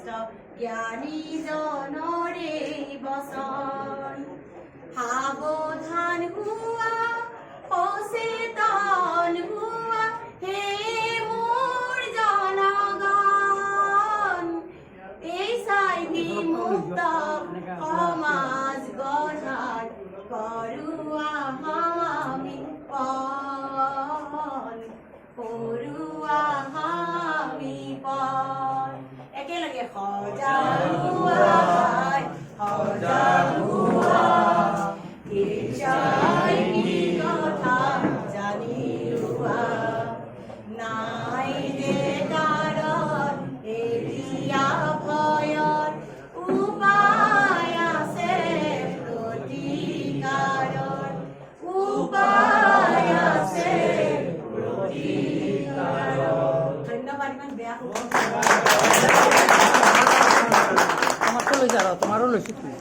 শ্ৰেষ্ঠ জ্ঞানী জনৰে বচন সাৱধান হোৱা সচেতন হোৱা হে মোৰ জনগণ এই চাই বিমুক্ত সমাজ গঢ়াত কৰোৱা আমি পণ কৰোৱা আমি পণ একেলগে সজাগ হোৱা কথা জানি লোৱা নাই যে কাৰণ এতিয়া ভয়ত উপায় আছে প্ৰতিকাৰৰ উপায় আছে প্ৰতিকাৰৰ ধন্যবাদ ইমান বেয়া হ'ব তোমাৰও লৈছা তোমাৰও লৈছো